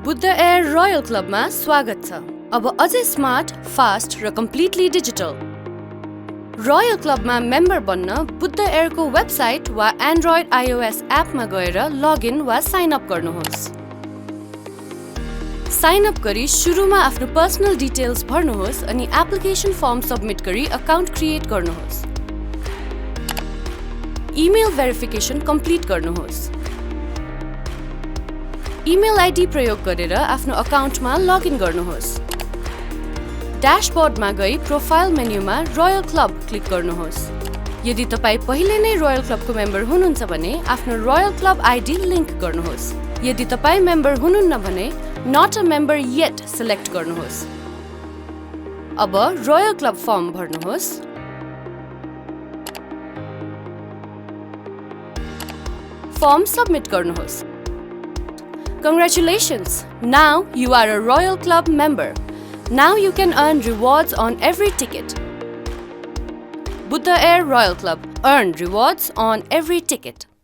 Buddha air royal क्लबमा स्वागत छ। अब अझै स्मार्ट, फास्ट र कम्प्लिटली डिजिटल। रोयल क्लबमा मेम्बर बन्न बुद्ध एयरको वेबसाइट वा एन्ड्रोइड iOS एपमा गएर लगइन वा साइन अप गर्नुहोस्। साइन अप गरी सुरुमा आफ्नो पर्सनल डिटेल्स भर्नुहोस् अनि एप्लिकेसन फर्म सबमिट गरी अकाउन्ट क्रिएट गर्नुहोस्। इमेल भेरिफिकेसन कम्प्लिट गर्नुहोस्। इमेल आइडी प्रयोग गरेर आफ्नो अकाउन्टमा लगइन गर्नुहोस्। ड्याशबोर्डमा गई प्रोफाइल मेन्युमा रोयल क्लब क्लिक गर्नुहोस्। यदि तपाई पहिले नै रोयल क्लबको मेम्बर हुनुहुन्छ भने आफ्नो रोयल क्लब आइडी लिंक गर्नुहोस्। यदि तपाई मेम्बर हुनुहुन्न भने not a member yet select गर्नुहोस्। अब रोयल क्लब फर्म भर्नुहोस्। फर्म सबमिट गर्नुहोस्। Congratulations! Now you are a Royal Club member. Now you can earn rewards on every ticket. Buddha Air Royal Club. Earn rewards on every ticket.